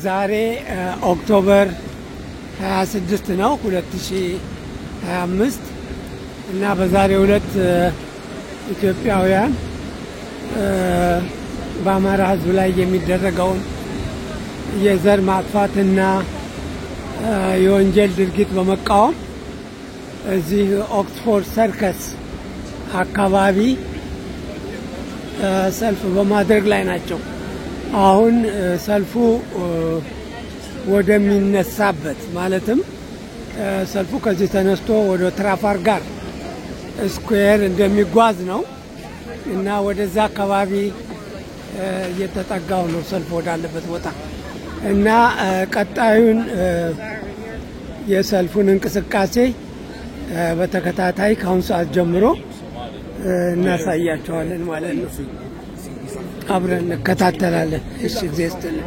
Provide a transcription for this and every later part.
ዛሬ ኦክቶበር 26 ነው 2025 እና በዛሬው ዕለት ኢትዮጵያውያን በአማራ ህዝብ ላይ የሚደረገውን የዘር ማጥፋትና የወንጀል ድርጊት በመቃወም እዚህ ኦክስፎርድ ሰርከስ አካባቢ ሰልፍ በማድረግ ላይ ናቸው። አሁን ሰልፉ ወደሚነሳበት ማለትም ሰልፉ ከዚህ ተነስቶ ወደ ትራፋልጋር ስኩዌር እንደሚጓዝ ነው እና ወደዛ አካባቢ እየተጠጋው ነው ሰልፉ ወዳለበት ቦታ እና ቀጣዩን የሰልፉን እንቅስቃሴ በተከታታይ ከአሁን ሰዓት ጀምሮ እናሳያቸዋለን ማለት ነው። አብረን እንከታተላለን። እሺ እግዚአብሔር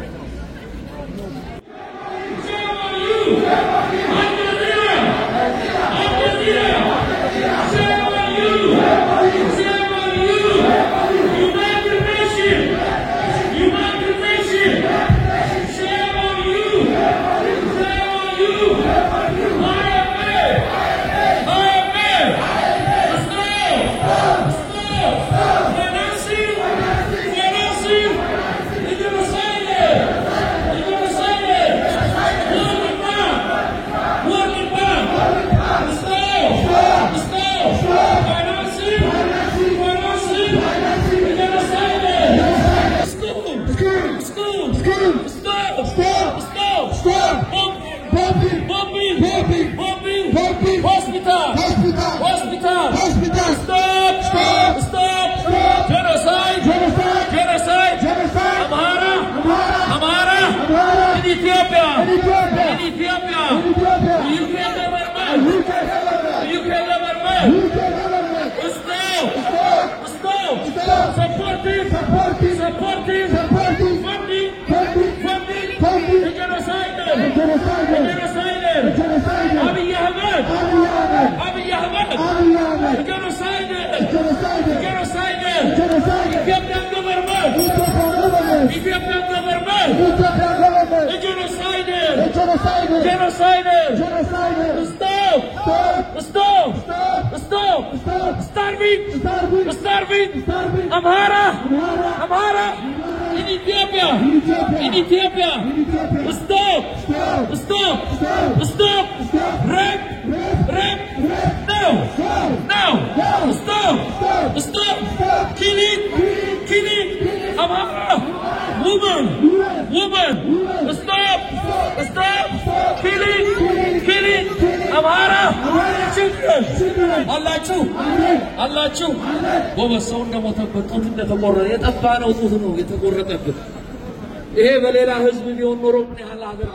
Starving Amhara in Ethiopia stop rape no stop killing Amhara woman stop killing Amhara children አላችሁ ወበሰው እንደሞተበት ጡት እንደተቆረጠ የጠፋነው ጡት ነው የተቆረጠበት። ይሄ በሌላ ህዝብ ቢሆን ኖሮ ምን ያህል ሀገር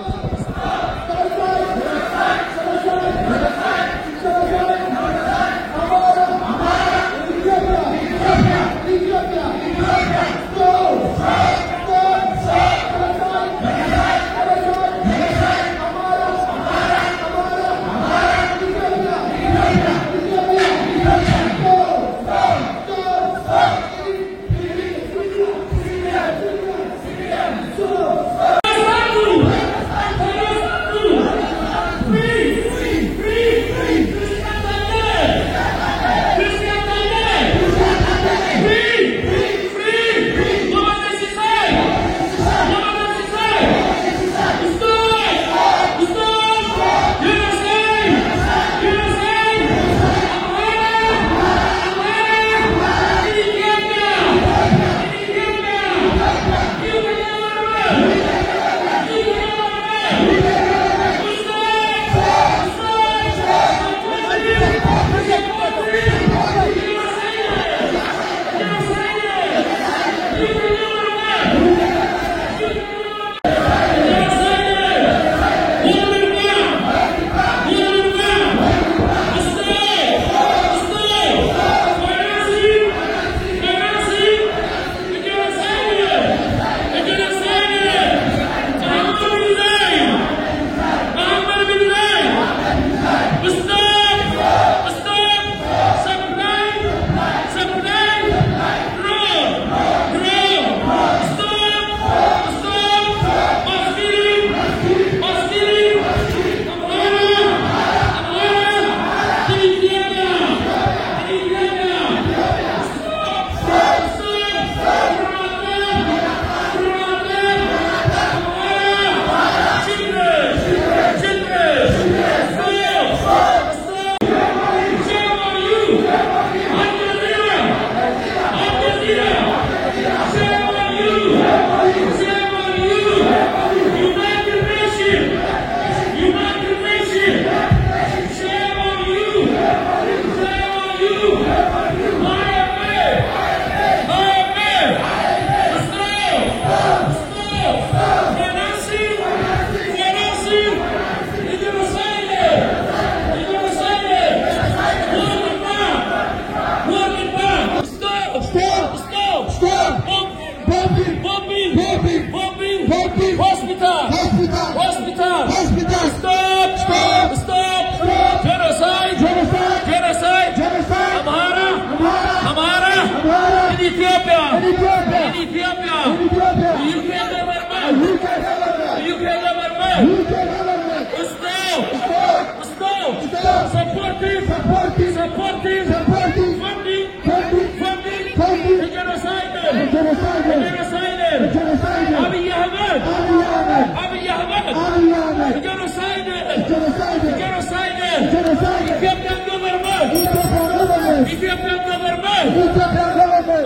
Ethiopian government.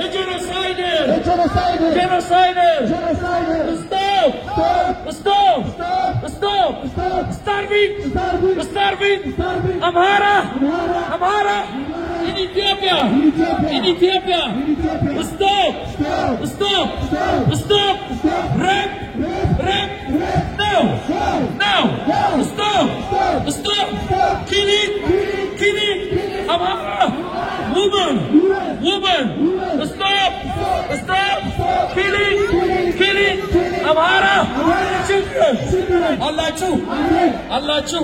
The genocider. Stop. Starving. Amhara. In Ethiopia. Stop. Rape. Now. Stop. Killing. Amhara. Woman. Stop. Killing. Amhara. Children. አላችሁ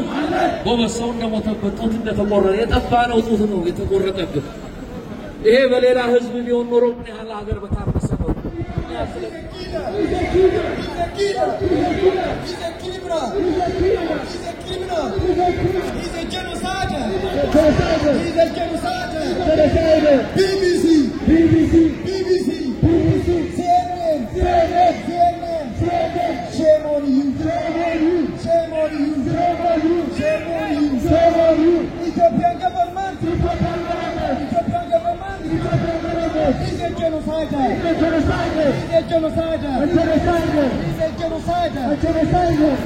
በሰው እንደሞተበት ጦት እንደተቆረጠ የጠፋነው ጦት ነው የተቆረጠበት ይሄ በሌላ ህዝብ ቢሆን ኖሮ ምን ያህል ሀገር በታረሰ ነው He's a genocide. BBC. Shame on you. Ethiopian government. He's a genocider.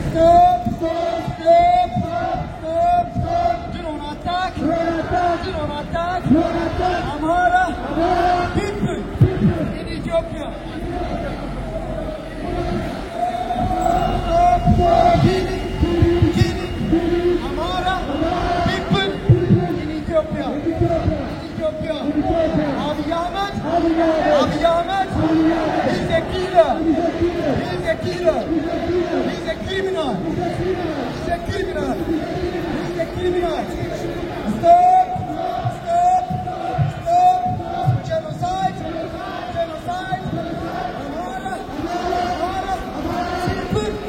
Stop. Do not attack. Amhara people in Ethiopia. Killing Amhara people in Ethiopia. Abiy Ahmed, he's a killer. He's a criminal. Stop. Genocide. Amhara people.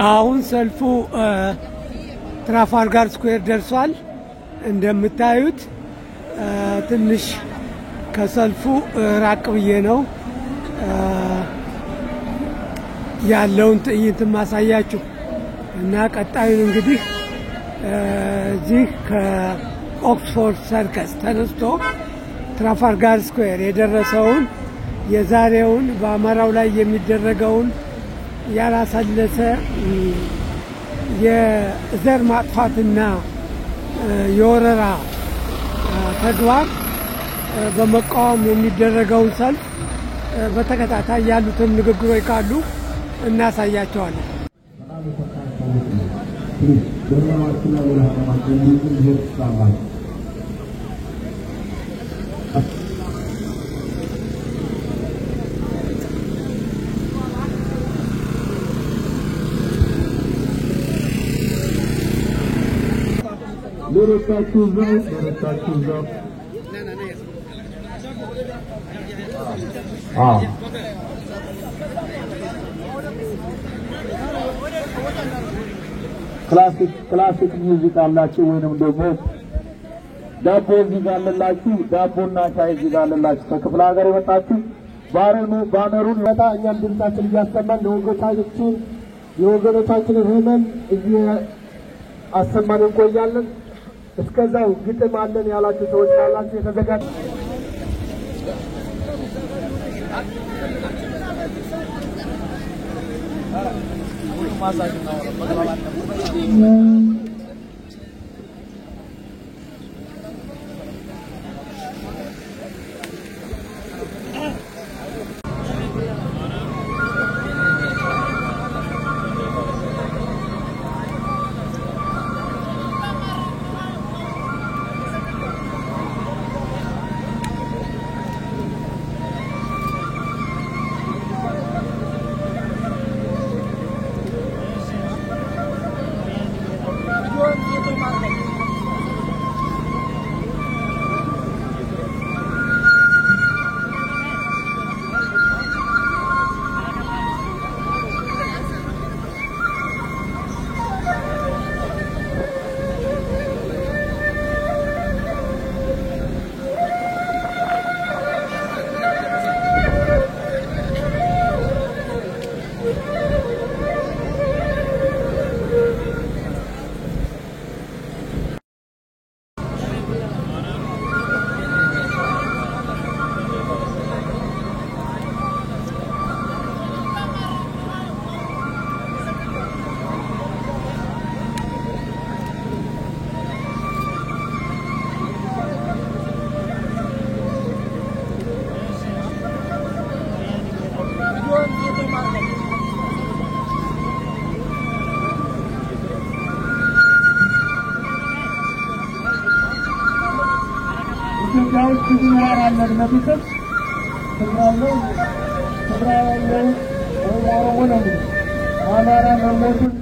አሁን ሰልፉ ትራፋልጋር ስኩዌር ደርሷል እንደምታዩት ትንሽ ከሰልፉ ራቅ ብዬ ነው ያለውን ትዕይንት ማሳያችሁ እና ቀጣዩን እንግዲህ እዚህ ከኦክስፎርድ ሰርከስ ተነስቶ ትራፋልጋር ስኩዌር የደረሰውን የዛሬውን በአማራው ላይ የሚደረገውን ያላሰለሰ የዘር ማጥፋትና የወረራ ተግባር በመቃወም የሚደረገውን ሰልፍ በተከታታይ ያሉትን ንግግሮች ካሉ እናሳያቸዋለን። ክላሲክ ሙዚቃ አላችሁ ወይንም ደግሞ ዳቦ እዚህ ጋር አለላችሁ ዳቦና ሻይ እዚህ ጋር አለላችሁ ከክፍለ ሀገር የመጣችሁ ባነሩን መጣ እኛም ድምጻችን እያሰማን የወገኖቻችንን ህመም እዚህ አሰማን እንቆያለን። እስከዛው ግጥም አለን ያላችሁ ሰዎች ካላችሁ የተዘጋጀ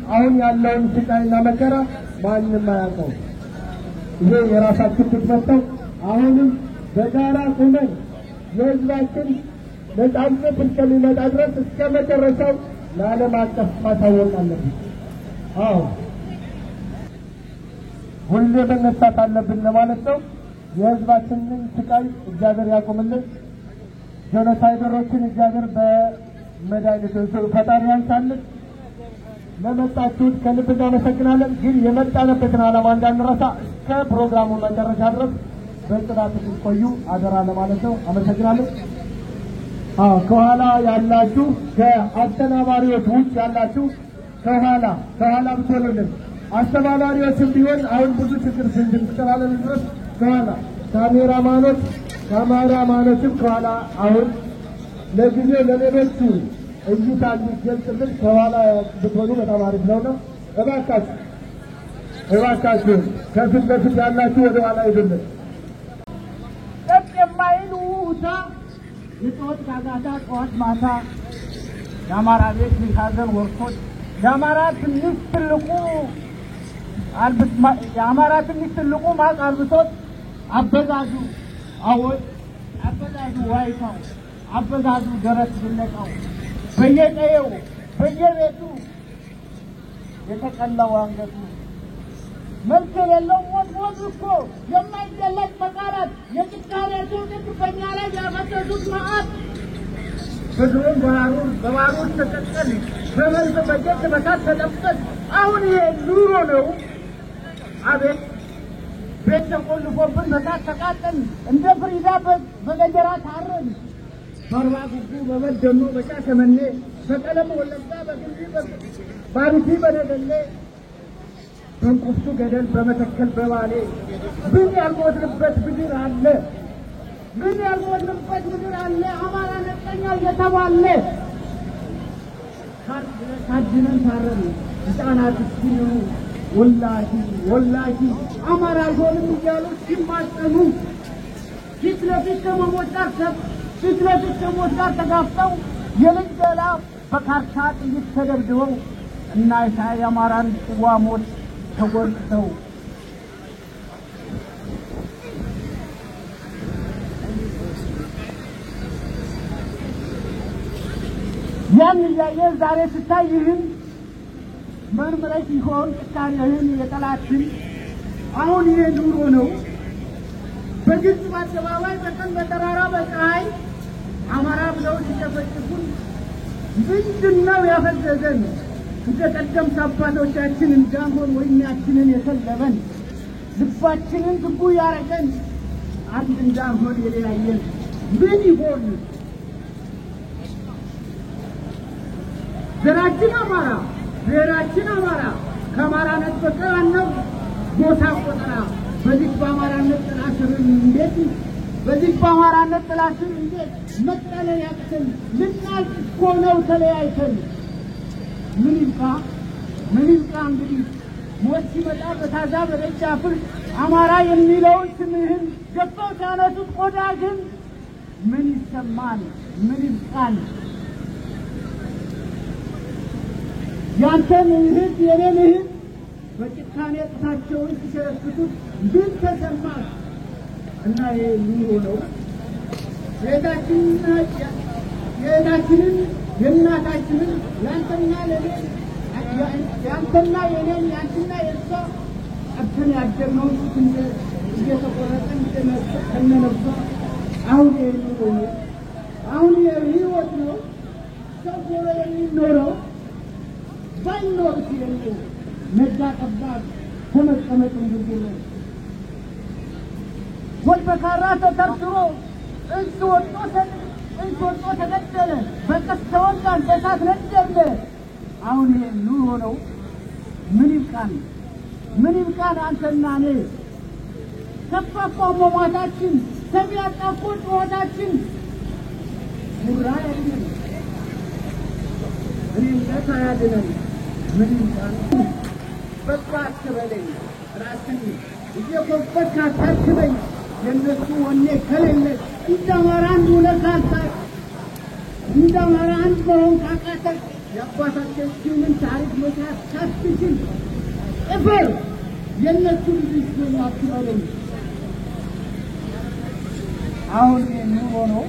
አሁን ያለውን ስቃይና መከራ ማንንም አያውቀው። ይሄ የራሳችን ትክመተው አሁንም በጋራ ቆመን የህዝባችን ነፃነት እስከሚመጣ ድረስ እስከ መጨረሻው ለዓለም አቀፍ ማሳወቅ አለብን። አዎ ሁሌ መነሳት አለብን ለማለት ነው። የህዝባችንን ስቃይ እግዚአብሔር ያቆምልን። ጄኖሳይደሮችን እግዚአብሔር በመድኃኒቱ ፈጣሪ ያንሳልን። ለመጣችሁት ከልብ እናመሰግናለን። ግን የመጣንበትን ዓላማ እንዳንረሳ እስከ ፕሮግራሙ መጨረሻ ድረስ በጽናት እንድትቆዩ አደራ ለማለት ነው። አመሰግናለሁ። ከኋላ ያላችሁ ከአስተናባሪዎች ውጭ ያላችሁ ከኋላ ብትሆኑልን፣ አስተባባሪዎችም ቢሆን አሁን ብዙ ችግር ስንስተላለን ድረስ ከኋላ ካሜራማኖችም ከኋላ አሁን ለጊዜው ለሌሎቹ እይታ እንዲገልጽልን ከኋላ ብትሆኑ በጣም አሪፍ ነው። እባካችሁ ከፊት ለፊት ያላችሁ ወደ ኋላ ሄዱልን። የማይሉታ የጦት ጋጋታ ጠዋት ማታ የአማራ ቤት ሊካዘን ወርቶት የአማራ ትንሽ ትልቁ ማቅ አልብሶት አበዛዙ አወት አበዛዙ ዋይታው አበዛዙ ደረት ዝለቃው በየቀየው በየቤቱ የተቀላው አንገቱ መልክ የሌለው ሞት እኮ የማይገለጥ መቃረት የጭካኔቱ በኛ ላይ ያፈሰሱት መዓት ብዙውን በባሩድ ተቀጠል በመርዝ በጀት በሳት ተጠብጠን አሁን ይሄ ኑሮ ነው። አቤት ቤት ተቆልፎብን በሳት ተቃጠል እንደ ፍሪዳ በገጀራ ታረን በርባ ጉጉ በበደኖ በሻሸመኔ በቀለም ወለጋ በግንቢ ባሩቲ በነገሌ በንቁርቱ ገደል በመተከል በባሌ ምን ያልሞትንበት ምድር አለ? አማራ ነጠኛ እየተባለ ታድነን ታረን ሕፃናት ሲኖሩ ወላሂ አማራ ዞንም እያሉ ሲማጸኑ ፊት ለፊት ከሞት ጋር ተጋፍጠው የልጅ ገላ በካርታ ጥይት ተደብድበው እና የአማራን ጽዋ ሞት ተጎልተው ያን ያየ ዛሬ ስታይህን መርምረሽ ይሆን ጭካኔህን የጠላትን አሁን ይሄ ኑሮ ነው። በግልጽ በአደባባይ በቀን በተራራ በፀሐይ አማራ ብለው ሲጨፈጭፉን ምንድነው ያፈዘዘን? እንደቀደምት አባቶቻችን እንዳንሆን ወይናችንን የሰለበን ልባችንን ግቡ ያረገን አንድ እንዳንሆን የለያየን ምን ይሆን? ዘራችን አማራ ብሔራችን አማራ ከአማራነት በቀር ነው ቦታ ቆጠራ በዚህ በአማራነት ጥላ ስር እንዴት በዚህ በአማራነት ጥላ ስር እንዴት መጠለያ ያቅተን ልናልቅ እኮ ነው ተለያይተን ምን ይብቃ እንግዲህ ሞት ሲመጣ በታዛ በደጃፍህ አማራ የሚለውን ስምህን ገፋው ሲያነሱት ቆዳ ግን ምን ይሰማል ምን ይብቃል ያንተን እህት የኔን እህት በጭካኔ ጥታቸውን ሲሸረክቱት ምን ተሰማል እና ኑሮ ነው የእህታችንን የእናታችንን ያንተና ለኔ ያንተና የኔን ያንተና የእሷ አብተን ያደርነው እየተቆረጠን ከነነፍሷ አሁን ኑሮ ነው አሁን የህይወት ነው ሰው ሆኖ የሚኖረው ባይኖር ሲለኝ ነጋ ጠባብ ተመቀመጥ እንግዲህ ነው ወልበካራ ተተርትሮ እንስ ወጥቶ ተገደለ በቀስተ ወጋን በሳት ነደለ አሁን ኑሮ ነው ምን ይብቃን አንተና እኔ ከፋፋው መሟታችን ሰሚያጣፉ ጩኸታችን ሙራ ያድነን እኔም ለታያድነን ምን ይብቃን በቃ አትበለኝ ራስን እየኮፈት ካታክበኝ የነሱ ወኔ ከሌለ እንደማራ አንድ ሁለካታ እንደማራ አንድ መሆን ካቃተህ የአባታችንን ታሪክ መስራት ሳትችል እፈር የነሱ ልጅ ነው አትበለኝ አሁን ኑሮ ነው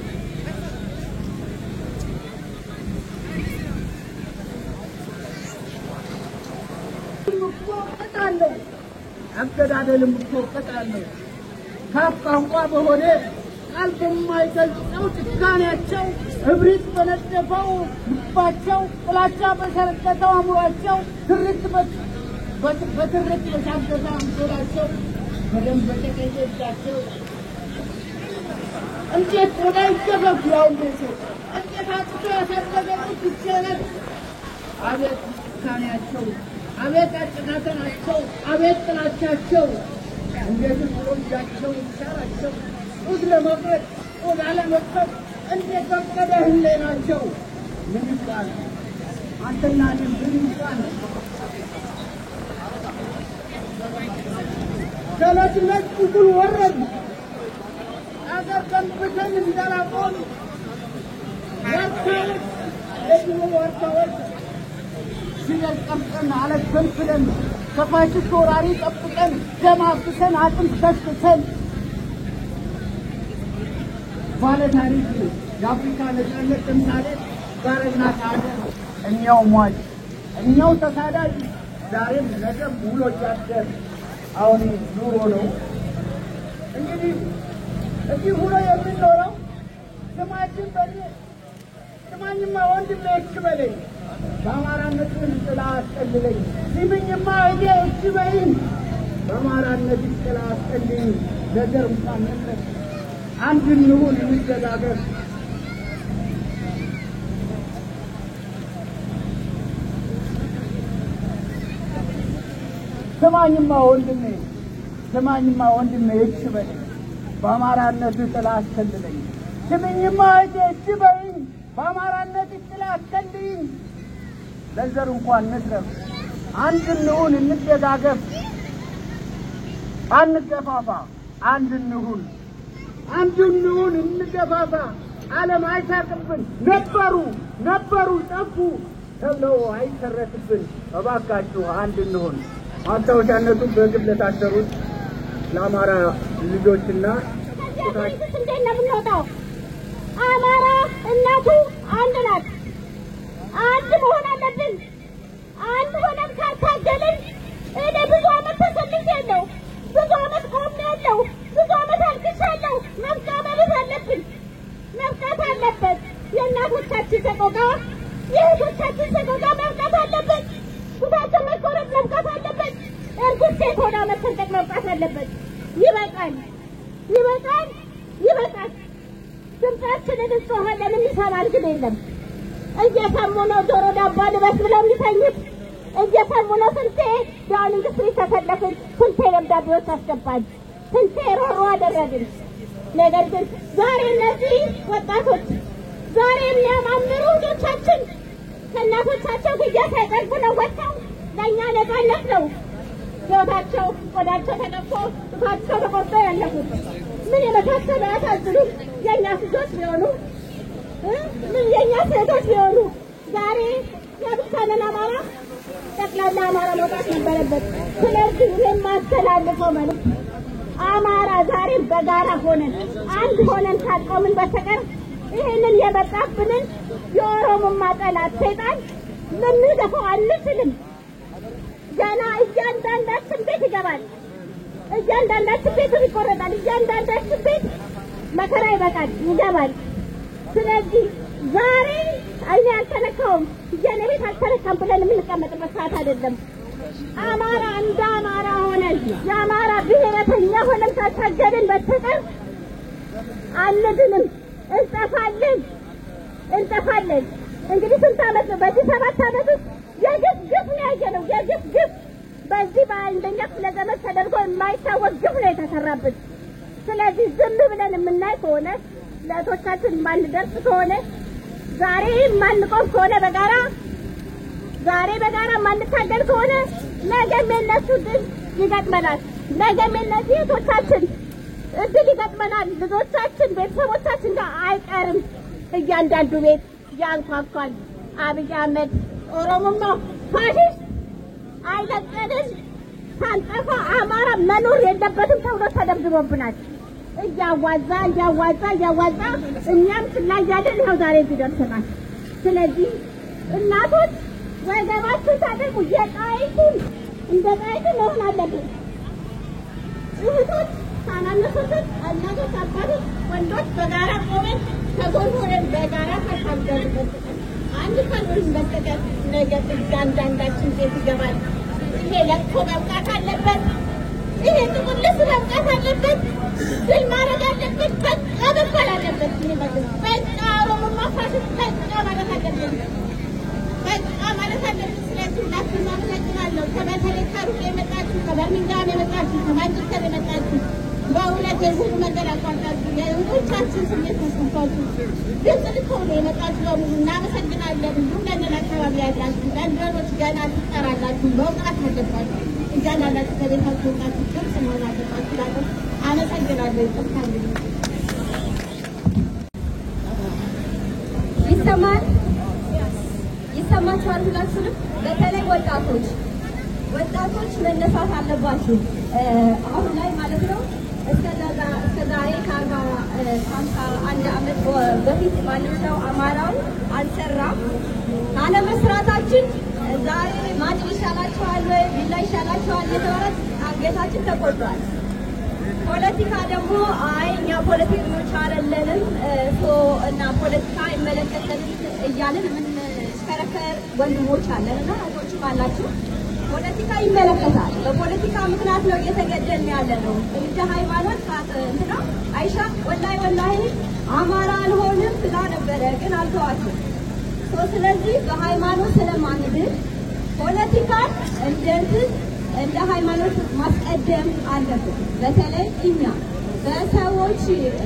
እቆጣለሁ አገዳደልም እቆጣለሁ ካፋንቋ በሆነ ቃል በማይገልጸው ጭካኔያቸው እብሪት በነደፈው ልባቸው ጥላቻ በሰረቀተው አእምሯቸው በትርት በሻገተ አንሶላቸው በደንብ በተቀየ እጃቸው እንዴት ቆዳ ይገፈፍ ያው እንዴት እንዴት አጥቶ ያሳደገጡት ይችላል አቤት ጭካኔያቸው አቤት አጭናተናቸው አቤት ጥላቻቸው እንዴት ወልጃቸው ይሻላቸው ኡድ ለመቅረት ኡድ አለመቅረት እንዴት ፈቀደህለ ናቸው ምን ይባል አንተና እኔም ምን ይባል ሰላትነት ቁል ወረድ አገር ከንብተን እንዳላቆም ወርታዎች ለድሞ ወርታዎች ሲለቀምጠን አለከንፍለን ከፋሽስት ወራሪ ጠብቀን ደም አፍሰን አጥንት ከስክሰን ባለ ታሪክ የአፍሪካ ነጻነት ተምሳሌት ጋርና ታደር እኛው ሟች እኛው ተሳዳጅ ዛሬም ነገም ውሎ ያደር አሁን ኑሮ ነው እንግዲህ እዚህ ሁሉ የምንኖረው ስማችን ስማኝማ ወንድሜ እክበለኝ በአማራነት ጥላ አስጠልለኝ ሲምኝማ እኔ እክበይኝ በአማራነት ጥላ አስጠልኝ ነገር እንኳን መለስ አንድ እንሁን እንደጋገር ስማኝማ ወንድሜ እክበለኝ በአማራነት ጥላ አስጠልለኝ ሲምኝማ እክበይኝ በአማራነት ጥላ አስጠልኝ ለዘር እንኳን መስረፍ አንድ እንሁን እንደጋገር አንገፋፋ አንድ እንሁን እንገፋፋ ዓለም አይሳቅብን ነበሩ ጠፉ ተብለው አይተረትብን እባካችሁ አንድ እንሁን ማስታወሻነቱ በግብ ለታሰሩት ለአማራ ልጆችና እንዴት ነው የምንወጣው አማራ እናቱ አንድ ናት አንድ መሆን አለብን አንድ ሆነን ካልታገልን እኔ ብዙ ዓመት ተሰልቻለሁ ብዙ ዓመት ቆሜያለሁ ብዙ ዓመት አልቅሻለሁ መብቃት አለበት የእናቶቻችን ሰቆቃ የእህቶቻችን ሰቆቃ መብቃት አለበት ጉዳቸው መቆረጥ መብቃት አለበት እርጉዝ ሴት ሆና መሰንጠቅ መብቃት አለበት ይበቃል ድምፃችንን እንጮኻለን የሚሰማን ግን የለም እየሰሙ ነው ጆሮ ዳባ ልበስ ብለው የሚተኙት እየሰሙ ነው። ስንቴ ዳውን ኢንዱስትሪ ተሰለፍን፣ ስንቴ ደብዳቤዎች አስገባን፣ ስንቴ ሮሮ አደረግን። ነገር ግን ዛሬ እነዚህ ወጣቶች ዛሬ የሚያማምሩ ልጆቻችን ከእናቶቻቸው ግያ ሳይቀርቡ ነው ወጥተው ለእኛ ነፃነት ነው ሕይወታቸው ቆዳቸው ተገፎ ጡታቸው ተቆርጦ ያለፉት። ምን የመሳሰሉ ያሳዝኑ የእኛ ልጆች ቢሆኑ ምን የእኛ ሴቶች ቢሆኑ ዛሬ የብቻንን አማራ ጠቅላላ አማራ መውጣት ነበረበት። ስለዚህ የማስተላልፈው መልዕክት አማራ ዛሬ በጋራ ሆነን አንድ ሆነን ካልቆምን በስተቀር ይህንን የመጣብንን የኦሮሞማ ጠላት ሰይጣን ልንገፋው አንችልም። ገና እያንዳንዳችን ቤት ይገባል፣ እያንዳንዳችን ቤት ይቆረጣል፣ እያንዳንዳችን ቤት መከራ ይበቃል ይገባል። ስለዚህ ዛሬ አይኔ አልተነካውም የኔ ቤት አልተነካም ብለን የምንቀመጥበት ሰዓት አይደለም። አማራ እንደ አማራ ሆነን የአማራ ብሔረተኛ ሆነን ካልታገልን በስተቀር አንድንም እንጠፋለን። እንግዲህ ስንት ዓመት ነው? በዚህ 7 ዓመት ውስጥ የግፍ ነው ያየነው። የግፍ በዚህ በአንደኛ ክፍለ ዘመን ተደርጎ የማይታወቅ ግፍ ነው የተሰራብን። ስለዚህ ዝም ብለን የምናይ ከሆነ ለእህቶቻችን የማንደርስ ከሆነ ዛሬ የማንቆም ከሆነ በጋራ የማንታገል ከሆነ ነገም የነሱ ድል ይገጥመናል። ነገም የነዚህ እህቶቻችን እድል ይገጥመናል። ልጆቻችን ቤተሰቦቻችን ጋር አይቀርም። እያንዳንዱ ቤት ያንኳኳል። አብይ አህመድ ኦሮሞማ ፋሽስት አይለቀንም፣ ሳንጠፋ አማራ መኖር የለበትም ተብሎ ተደብድቦብናል። እያዋዛ እኛም ስላያለን ይኸው ዛሬ እዚህ ደርሰናል። ስለዚህ እናቶች ወገባችሁን ታጠቁ። እንደ ጣይቱ መሆን አለብን። እህቶች፣ ታናናሾች፣ እናቶች፣ አባቶች፣ ወንዶች በጋራ ቆመን ከጎን ሆነን በጋራ ካልታገልን አንድ ካልሆን በስተቀር ነገ እያንዳንዳችን ቤት ይገባል። ይሄ ለቅሶ መብቃት አለበት። ይሄ ጥቁር ልብስ መብቃት አለበት። ድል ማድረግ አለበት። በቃ መባል አለበት። በቃ ኦሮሞማ ፋሽስት በቃ ማለት አለበት። ስለዚህ ሁላችሁም አመሰግናለሁ። በተለይ ከሩቅ የመጣችሁ፣ ከበርሚንግሃም የመጣችሁ፣ ከማንቸስተር የመጣችሁ በእውነት የሁሉ መንገድ አቋርጣችሁ የእህቶቻችን ስሜት ተሰምቷችሁ ድምፅ ልትሆኑ የመጣችሁ በሙሉ እናመሰግናለን። እንዲሁም ለእነን አካባቢ ያላችሁ ለንደኖች ገና ትጠራላችሁ፣ መውጣት አለባችሁ። እያንዳንዳችሁ ከቤታችሁ ወጣችሁ ድምፅ መሆን አለባችሁ። ላለው አመሰግናለሁ። ይሰማችኋል? ሁላችሁንም በተለይ ወጣቶች መነሳት አለባችሁ። አሁን ላይ ማለት ነው እስከ ዛሬ ከ51 ዓመት በፊት ማንም ሰው አማራው አልሰራም። ካለመስራታችን ዛሬ ማጭ ይሻላችኋል ወይ ቢላ ይሻላችኋል እየተባለ አንገታችን ተቆርጧል። ፖለቲካ ደግሞ እኛ ፖለቲከኞች አይደለንም እና ፖለቲካ አይመለከተንም እያልን የምንሽከረከር ወንድሞች አለንና እህቶችም አላችሁ። ፖለቲካ ይመለከታል። በፖለቲካ ምክንያት ነው እየተገደልን ያለ ነው። እንደ ሃይማኖት እንትና አይሻ ወላሂ አማራ አልሆንም ብላ ነበረ፣ ግን አልተዋችም። ስለዚህ በሃይማኖት ስለማንድን ፖለቲካን እንደ ሃይማኖት ማስቀደም አለብን። በተለይ እኛ በሰዎች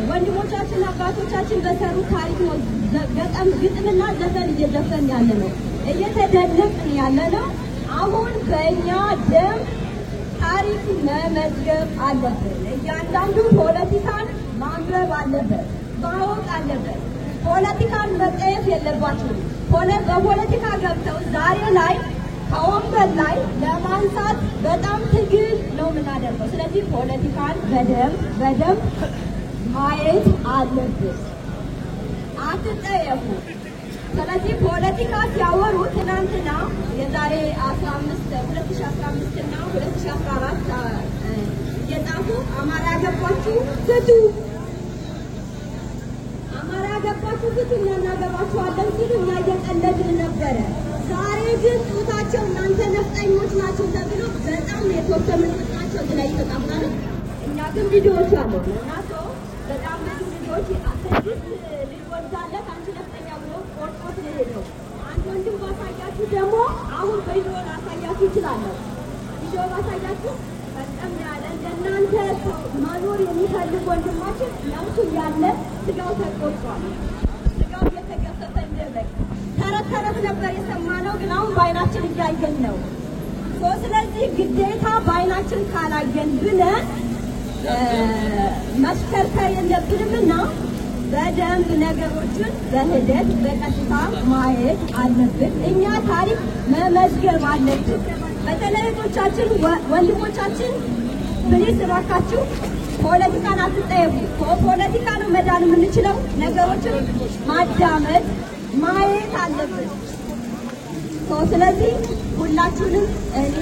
ወንድሞቻችን አባቶቻችን በሰሩት ታሪክ ነው ግጥምና ዘፈን እየዘፈን ያለ ነው፣ እየተደለቅን ያለ ነው። አሁን በእኛ ደም ታሪክ መመዝገብ አለብን። እያንዳንዱ ፖለቲካን ማንበብ አለበት፣ ማወቅ አለበት። ፖለቲካን መቀየፍ የለባችሁም። በፖለቲካ ገብተው ዛሬ ላይ ከወንበር ላይ ለማንሳት በጣም ትግል ነው የምናደርገው። ስለዚህ ፖለቲካን በደንብ ማየት አለብን። አትጠየፉ። ስለዚህ ፖለቲካ ሲያወሩ ትናንትና የዛሬ 2015 እና 2014 የጻፉ አማራ ገባችሁ ፍቱ፣ አማራ ገባችሁ ፍቱ፣ እኛ እናገባችኋለን ሲሉ እኛ እየቀለድን ነበረ። ዛሬ ግን ጡታቸው እናንተ ነፍጠኞች ናቸው ተብሎ በጣም የተወሰኑ ናቸው እዚህ ላይ ተጣጣሉ። እኛ ግን ቪዲዮዎች አሉ እና ሰው በጣም ብዙ ቪዲዮዎች አሰጅት ሊወዛለት አንቺ ነፍጠኛ ብሎ ቆርጦት ነው። አንድ ወንድም ባሳያችሁ ደግሞ አሁን በቪዲዮ ላሳያ እችላለሁ። ቪዲዮ ባሳያችሁ በጣም ያለ እንደናንተ መኖር የሚፈልግ ወንድማችን ነፍሱ ያለ ስጋው ተቆርጧል። ስጋው እየተገፈፈ እንደበግ ተረት ነበር የሰማነው፣ ግን አሁን በዓይናችን እያየን ነው። ስለዚህ ግዴታ በዓይናችን ካላየን ብለን መሽከርከር የለብንምና በደንብ ነገሮችን በሂደት በቀጥታ ማየት አለብን። እኛ ታሪክ መመዝገብ አለብን። በተለይ ወንድሞቻችን ፕሊዝ እባካችሁ ፖለቲካን አትጠየቁ። ፖለቲካ ነው መዳን የምንችለው። ነገሮችን ማዳመጥ ማየት አለብን። ስለዚህ ሁላችሁንም እኔ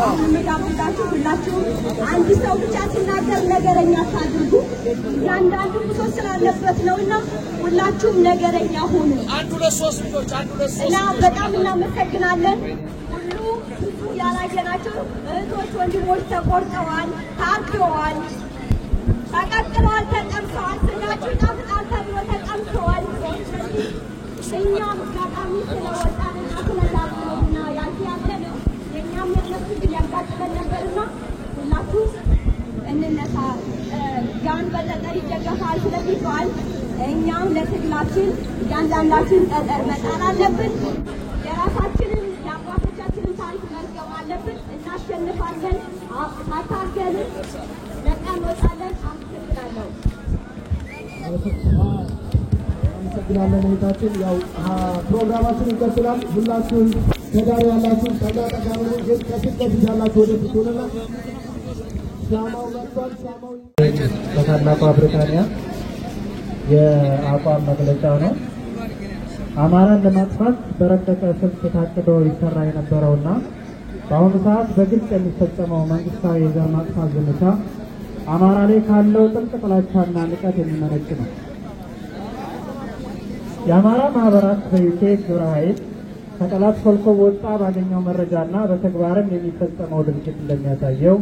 አሁን የምጋብዛችሁ ሁላችሁም አንድ ሰው ብቻ ሲናገር ነገረኛ አታድርጉ። እያንዳንዱ ብሶት ስላለበት ነውና ሁላችሁም ነገረኛ ሁኑ። አንዱ ለሶስት ልጆች እና በጣም እናመሰግናለን። ሁሉ ብዙ ያላየናቸው እህቶች ወንድሞች ተቆርጠዋል፣ ታርደዋል፣ ተቀቅለዋል፣ ተጠምሰዋል። ስጋችሁ ይጣፍጣል ተብሎ ተጠምሰዋል። እኛም አጋጣሚ ስለወጣንና ስለዳብነውና ያልተያዘነው የእኛም የነሱ ያጋጥመን ነበርና ሁላችሁ እንነሳ። ያን በጠጠር ይደገፋል ስለሚባል እኛም ለትግላችን እያንዳንዳችን ጠጠር መጣል አለብን። የራሳችንን የአባቶቻችንን ታሪክ መርገም አለብን። እናሸንፋለን። አታገልን ነቃ እንወጣለን። አመሰግናለሁ። እናመሰግናለን እህታችን። ያው ፕሮግራማችን ይቀጥላል። ሁላችሁም ተዳር ያላችሁ ጠጋ ብሎ ግን ከፊት ለፊት ያላችሁ ወደፊት ሆነና ሻማው መጥቷል። ሻማው በታላቋ ብሪታንያ የአቋም መግለጫ ነው። አማራን ለማጥፋት በረቀቀ ስልት ታቅዶ ይሰራ የነበረውና በአሁኑ ሰዓት በግልጽ የሚፈጸመው መንግስታዊ የዘር ማጥፋት ዘመቻ አማራ ላይ ካለው ጥልቅ ጥላቻና ንቀት የሚመነጭ ነው። የአማራ ማህበራት በዩኬ ግብረ ኃይል ከጠላት ፈልቆ ወጣ ባገኘው መረጃና በተግባርም የሚፈጸመው ድርጊት እንደሚያሳየው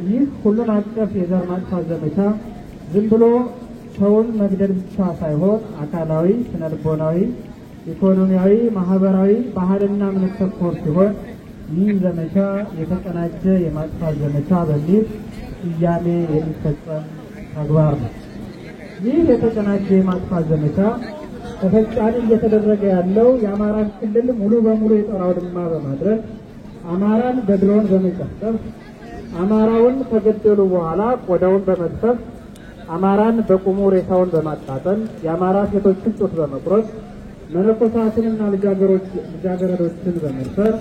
ይህ ሁሉን አቀፍ የዘር ማጥፋት ዘመቻ ዝም ብሎ ሰውን መግደል ብቻ ሳይሆን አካላዊ፣ ስነልቦናዊ፣ ኢኮኖሚያዊ፣ ማህበራዊ፣ ባህልና እምነት ተኮር ሲሆን ይህ ዘመቻ የተቀናጀ የማጥፋት ዘመቻ በሚል ስያሜ የሚፈጸም ተግባር ነው። ይህ የተቀናጀ የማጥፋት ዘመቻ ተፈጻሚ እየተደረገ ያለው የአማራን ክልል ሙሉ በሙሉ የጦር አውድማ በማድረግ አማራን በድሮን በመጨፍጨፍ አማራውን ከገደሉ በኋላ ቆዳውን በመጥፈፍ አማራን በቁሙ ሬሳውን በማቃጠል የአማራ ሴቶችን ጡት በመቁረጥ መነኮሳትንና ልጃገረዶችን በመድፈር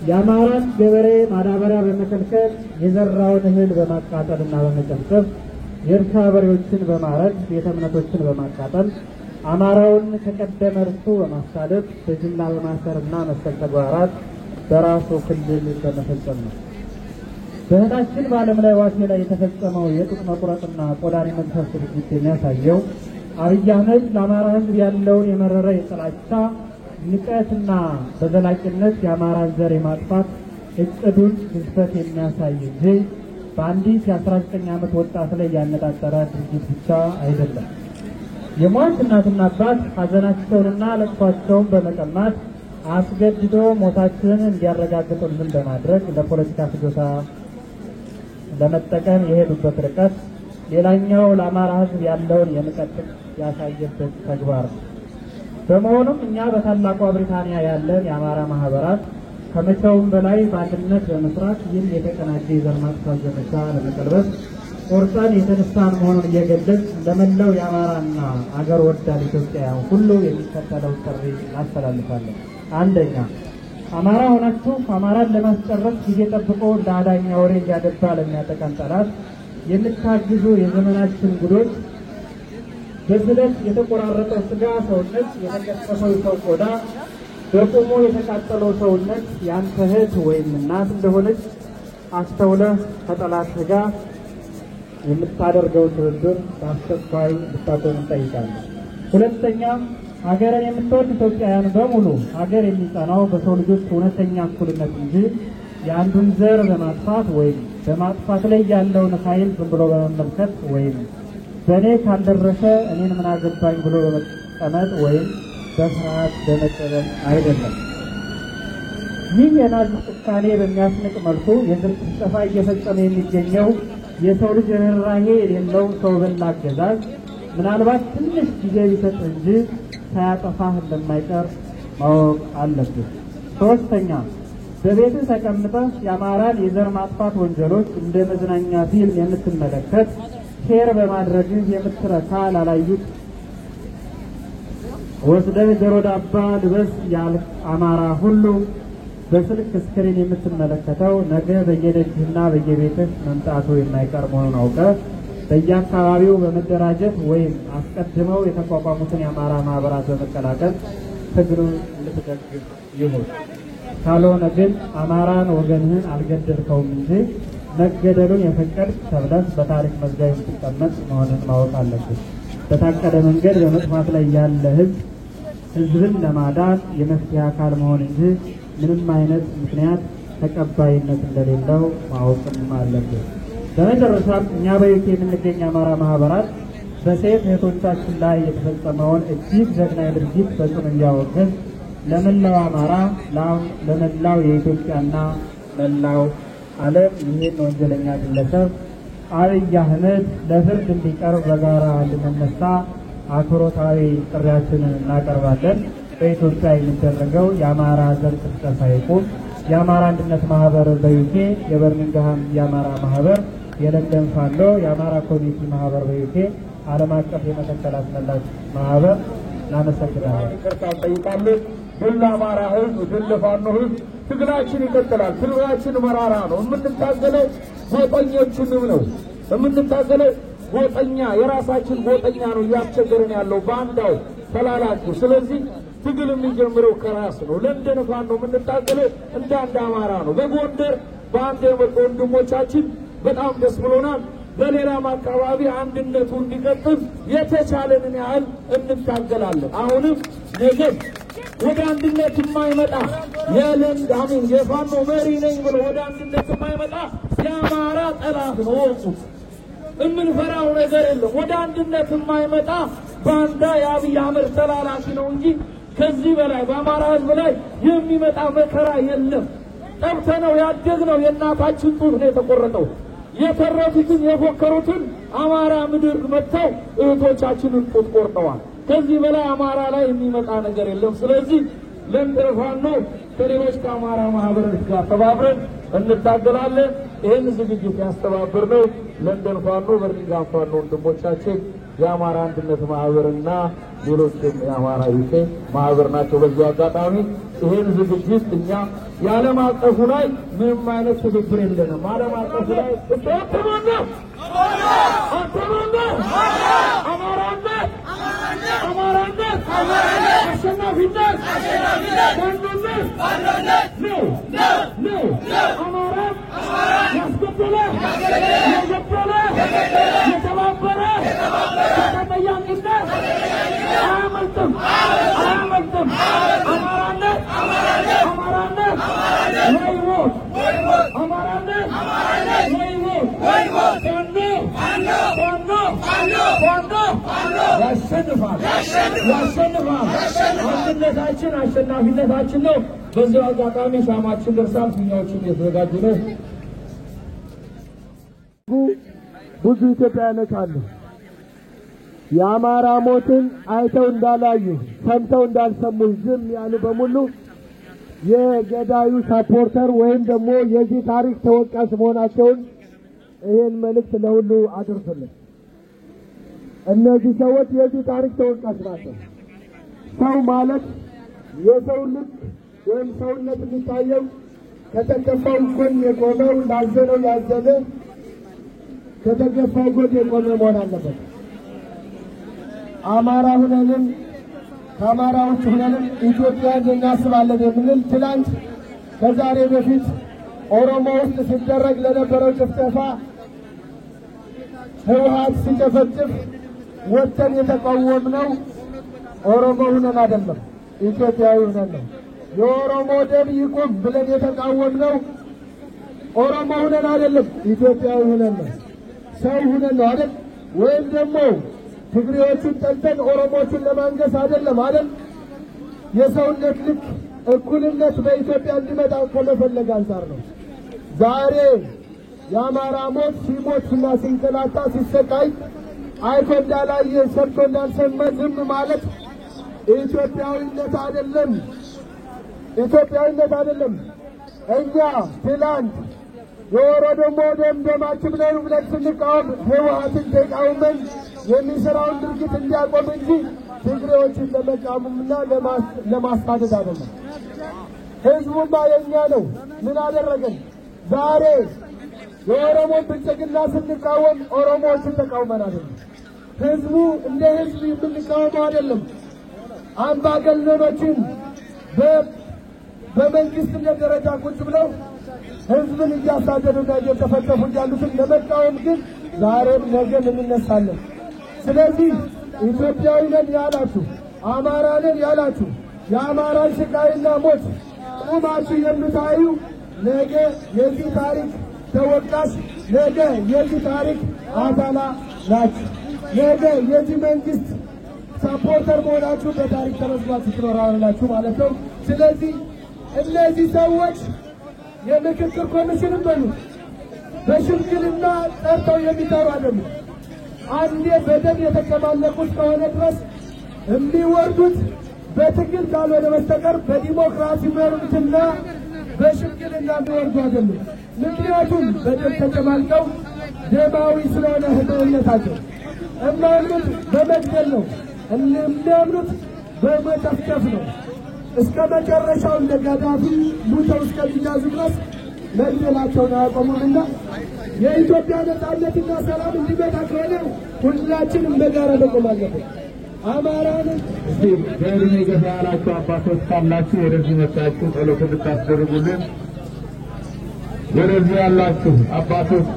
የአማራን ገበሬ ማዳበሪያ በመከልከል የዘራውን እህል በማቃጠልና በመጨፍጨፍ የእርሻ በሬዎችን በማረድ ቤተ እምነቶችን በማቃጠል አማራውን ከቀደመ እርሱ በማሳደድ በጅምላ በማሰርና መሰል ተግባራት በራሱ ክልል በመፈጸም ነው። በእህታችን በዓለም ላይ ዋሴ ላይ የተፈጸመው የጡት መቁረጥና ቆዳን መጥፈፍ ድርጊት የሚያሳየው አብይ አህመድ ለአማራ ሕዝብ ያለውን የመረረ የጥላቻ ንቀትና በዘላቂነት የአማራን ዘር የማጥፋት እቅዱን ግዝፈት የሚያሳይ እንጂ በአንዲት የ19 ዓመት ወጣት ላይ ያነጣጠረ ድርጊት ብቻ አይደለም። የሟች እናትና አባት ሐዘናቸውንና ለቅሷቸውን በመቀማት አስገድዶ ሞታችንን እንዲያረጋግጡልን በማድረግ ለፖለቲካ ፍጆታ ለመጠቀም የሄዱበት ርቀት ሌላኛው ለአማራ ሕዝብ ያለውን የንቀት ያሳየበት ተግባር ነው። በመሆኑም እኛ በታላቋ ብሪታንያ ያለን የአማራ ማህበራት ከመቼውም በላይ በአንድነት በመስራት ይህን የተቀናጀ የዘር ማጥፋት ዘመቻ ለመቀልበስ ቆርጠን የተነሳን መሆኑን እየገለጽ ለመላው የአማራና አገር ወዳድ ኢትዮጵያውያን ሁሉ የሚከተለው ጥሪ እናስተላልፋለን። አንደኛ፣ አማራ ሆናችሁ አማራን ለማስጨረስ ጊዜ ጠብቆ እንደ አዳኛ ወሬ እያገባ ለሚያጠቃን ጠላት የምታግዙ የዘመናችን ጉዶች በስለት የተቆራረጠው ስጋ ሰውነት፣ የተቀሰፈው ሰው ቆዳ፣ በቁሙ የተቃጠለው ሰውነት ያንተ እህት ወይም እናት እንደሆነች አስተውለህ ከጠላት ጋር የምታደርገው ትብብር በአስቸኳይ እንድታቆም እንጠይቃለን። ሁለተኛ፣ ሀገርን የምትወድ ኢትዮጵያውያን በሙሉ ሀገር የሚጸናው በሰው ልጆች እውነተኛ እኩልነት እንጂ የአንዱን ዘር በማጥፋት ወይም በማጥፋት ላይ ያለውን ኃይል ዝም ብሎ በመመልከት ወይም በእኔ ካልደረሰ እኔን ምን አገባኝ ብሎ በመቀመጥ ወይም በፍርሃት በመቀበል አይደለም። ይህ የናዚ ጭካኔ በሚያስንቅ መልኩ የዘር ጭፍጨፋ እየፈጸመ የሚገኘው የሰው ልጅ ርኅራኄ የሌለው ሰው በላ አገዛዝ ምናልባት ትንሽ ጊዜ ቢሰጥ እንጂ ሳያጠፋህ እንደማይቀር ማወቅ አለብን። ሶስተኛ በቤትህ ተቀምጠህ የአማራን የዘር ማጥፋት ወንጀሎች እንደ መዝናኛ ፊልም የምትመለከት ሼር በማድረግህ የምትረካ ላላዩት ወስደህ ጆሮ ዳባ ልበስ ያልክ አማራ ሁሉ በስልክ ስክሪን የምትመለከተው ነገ በየደጅህና በየቤትህ መምጣቱ የማይቀር መሆኑን አውቀህ በየአካባቢው በመደራጀት ወይም አስቀድመው የተቋቋሙትን የአማራ ማህበራት በመቀላቀል ትግሉን ልትደግፍ ይሁን። ካልሆነ ግን አማራን ወገንህን አልገደልከውም እንጂ መገደሉን የፈቀድክ ተብለህ በታሪክ መዝገብ የምትቀመጥ መሆንን ማወቅ አለብን። በታቀደ መንገድ በመጥፋት ላይ ያለ ህዝብን ለማዳን የመፍትሄ አካል መሆን እንጂ ምንም አይነት ምክንያት ተቀባይነት እንደሌለው ማወቅም አለብን። በመጨረሻም እኛ በዩኬ የምንገኝ አማራ ማህበራት በሴት እህቶቻችን ላይ የተፈጸመውን እጅግ ዘግናኝ ድርጊት በጽኑ እያወገዝ ለመላው አማራ ለመላው የኢትዮጵያና መላው ዓለም ይህን ወንጀለኛ ግለሰብ አብይ አህመድ ለፍርድ እንዲቀርብ በጋራ እንድንነሳ አክብሮታዊ ጥሪያችንን እናቀርባለን። በኢትዮጵያ የሚደረገው የአማራ ዘር ጭፍጨፋ ይቁም። የአማራ አንድነት ማህበር በዩኬ፣ የበርሚንግሃም የአማራ ማህበር፣ የለንደን ፋኖ የአማራ ኮሚኒቲ ማህበር በዩኬ፣ ዓለም አቀፍ የመተከል አስመላሽ ማህበር እናመሰግናለን። ይቅርታ እንጠይቃለን። ድል ለአማራ ህዝብ፣ ድል ለፋኖ ህዝብ። ትግላችን ይቀጥላል። ትግላችን መራራ ነው። የምንታገለው ጎጠኞቹንም ነው የምንታገለው። ጎጠኛ የራሳችን ጎጠኛ ነው እያስቸገረን ያለው ባንዳው ተላላኪው። ስለዚህ ትግል የሚጀምረው ከራስ ነው። ለንደን ፋኖ የምንታገለው እንደ አንድ አማራ ነው። በጎንደር በአንድ የመጡ ወንድሞቻችን በጣም ደስ ብሎናል። በሌላም አካባቢ አንድነቱ እንዲቀጥል የተቻለንን ያህል እንታገላለን። አሁንም ነገም ወደ አንድነት የማይመጣ የፋኖ መሪ ነኝ ብሎ ወደ አንድነት የማይመጣ የአማራ ጠላት ነው። ወቁት የምንፈራው ነገር የለም። ወደ አንድነት የማይመጣ ባንዳ የአብይ አህመድ ተላላኪ ነው እንጂ ከዚህ በላይ በአማራ ህዝብ ላይ የሚመጣ መከራ የለም። ጠብተነው ያደግነው የእናታችን ጡት ነው የተቆረጠው። የተረፉትን የፎከሩትን አማራ ምድር መጥተው እህቶቻችንን ጡት ቆርጠዋል። ከዚህ በላይ አማራ ላይ የሚመጣ ነገር የለም። ስለዚህ ለንደን ፋኖ ከሌሎች ከአማራ ማህበራት ጋር ተባብረን እንታገላለን። ይህን ዝግጅት ያስተባበርነው ለንደን ፋኖ፣ በርሚንግሃም ፋኖ ወንድሞቻችን የአማራ አንድነት ማህበርና ሌሎችም የአማራ ዩኬ ማህበር ናቸው። በዚህ አጋጣሚ ይህን ዝግጅት እኛ የዓለም አቀፉ ላይ ምንም አይነት ትብብር የለንም። ዓለም አቀፉ ላይ አማራነት አሸናፊነት ነው። አማራ ያስገደለ የገደለ የተባበረ ተጠያቂነት አያመልጥም። አማራነት ወይ ሞት፣ አማራነት ወይ ሞት። ፋኖ ያሸንፋል። አንድነታችን አሸናፊነታችን ነው። በዚህ አጋጣሚ ሻማችን ደርሳል። ፊኛዎችን እየተዘጋጁ ነው። ብዙ ኢትዮጵያውያኖች አሉ የአማራ ሞትን አይተው እንዳላዩ ሰምተው እንዳልሰሙ ዝም ያሉ በሙሉ የገዳዩ ሳፖርተር ወይም ደግሞ የዚህ ታሪክ ተወቃሽ መሆናቸውን ይህን መልእክት ለሁሉ አድርሱልን። እነዚህ ሰዎች የዚህ ታሪክ ተወቃሽ ናቸው። ሰው ማለት የሰው ልጅ ወይም ሰውነት የሚታየው ከተገፋው ጎን የቆመው ላዘነው ያዘነ ከተገፋው ጎን የቆመ መሆን አለበት። አማራ ሁነንም ከአማራዎች ሁነንም ኢትዮጵያን እናስባለን የምንል ትናንት ከዛሬ በፊት ኦሮሞ ውስጥ ሲደረግ ለነበረው ጭፍጨፋ ህወሓት ሲጨፈጭፍ ወጥተን የተቃወምነው ኦሮሞ ሁነን አይደለም፣ ኢትዮጵያዊ ሁነን ነው። የኦሮሞ ደም ይቁም ብለን የተቃወምነው ኦሮሞ ሁነን አይደለም፣ ኢትዮጵያዊ ሁነን ነው። ሰው ሁነን ነው አይደል? ወይም ደግሞ ትግሬዎቹን ጠልተን ኦሮሞዎቹን ለማንገስ አይደለም አይደል? የሰውነት ልክ እኩልነት በኢትዮጵያ እንዲመጣ ከመፈለግ አንጻር ነው። ዛሬ የአማራ ሞት ሲሞትና ሲንከላታ ሲሰቃይ አይቶ እንዳላየ ሰምቶ እንዳልሰማ ዝም ማለት ኢትዮጵያዊነት አይደለም። ኢትዮጵያዊነት አይደለም። እኛ ትላንት የኦሮሞ ደማችን ብለን ስንቃወም ህወሓትን ተቃውመን የሚሰራውን ድርጊት እንዲያቆም እንጂ ትግሬዎችን ለመቃወምና ለማሳደድ አይደለም። ህዝቡማ የኛ ነው። ምን አደረገን? ዛሬ የኦሮሞ ብልጽግና ስንቃወም ኦሮሞዎችን ተቃውመን አይደለም። ህዝቡ እንደ ህዝብ የምንቃወመው አይደለም። አምባገነኖችን በመንግስትነት ደረጃ ቁጭ ብለው ህዝብን እያሳደዱና እየተፈተፉ ያሉትን ለመቃወም ግን ዛሬም ነገም እንነሳለን። ስለዚህ ኢትዮጵያዊ ነን ያላችሁ፣ አማራ ነን ያላችሁ የአማራን ስቃይና ሞት ቁማችሁ የምታዩ ነገ የዚህ ታሪክ ተወቃሽ፣ ነገ የዚህ ታሪክ አባላ ናችሁ። ነገ የዚህ መንግስት ሰፖርተር መሆናችሁ በታሪክ ተመዝግባችሁ ትኖራላችሁ ማለት ነው። ስለዚህ እነዚህ ሰዎች የምክክር ኮሚሽንም በሉ በሽምግልና ጠርተው የሚጠሩ አይደሉም። አንዴ በደም የተከማለቁት ከሆነ ድረስ የሚወርዱት በትግል ካልሆነ በስተቀር በዲሞክራሲ መብትና በሽምግልና የሚወርዱ አይደሉም። ምክንያቱም በደም ተጨማልቀው ደማዊ ስለሆነ ህዝብነታቸው የሚያምኑት በመግደል ነው። የሚያምኑት በመጨፍጨፍ ነው። እስከ መጨረሻው እንደ ጋዳፊ ሙተው እስከሚያዙ ድረስ መግደላቸውን አያቆሙምና የኢትዮጵያ ነጻነትና ሰላም እንዲመጣ ከሆነ ሁላችንም በጋራ መቆም አለብን። አማራንን በእድሜ ገፋ ያላችሁ አባቶች ካላችሁ ወደዚህ መጣችሁ ጸሎት እንድታስደርጉልን ወደዚህ ያላችሁ አባቶች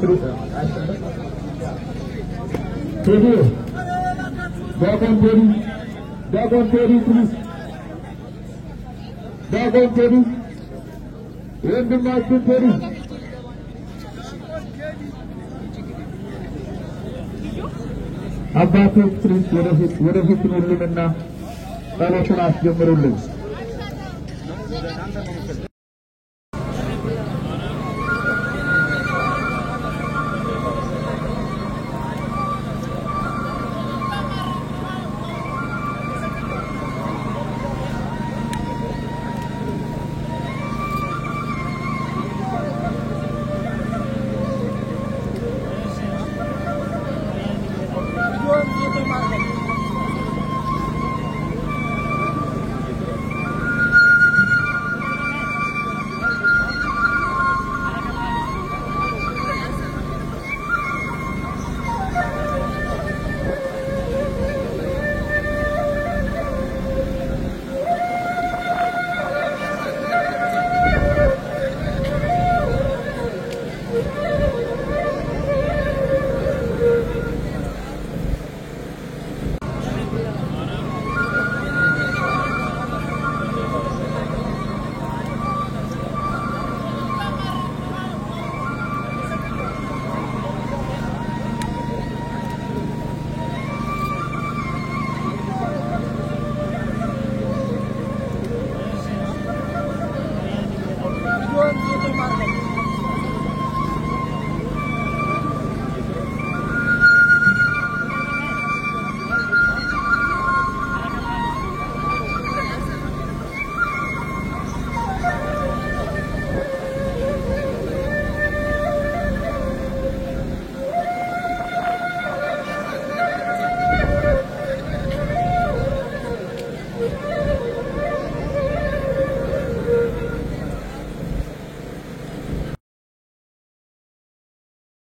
ቴዲ ዳጎን ቴዲ ፕሊዝ ዳጎን ቴዲ ወንድማችን ቴዲ አባቶች ፕሊዝ ወደፊት ኑሉንና ጸሎቱን አስጀምሩልን።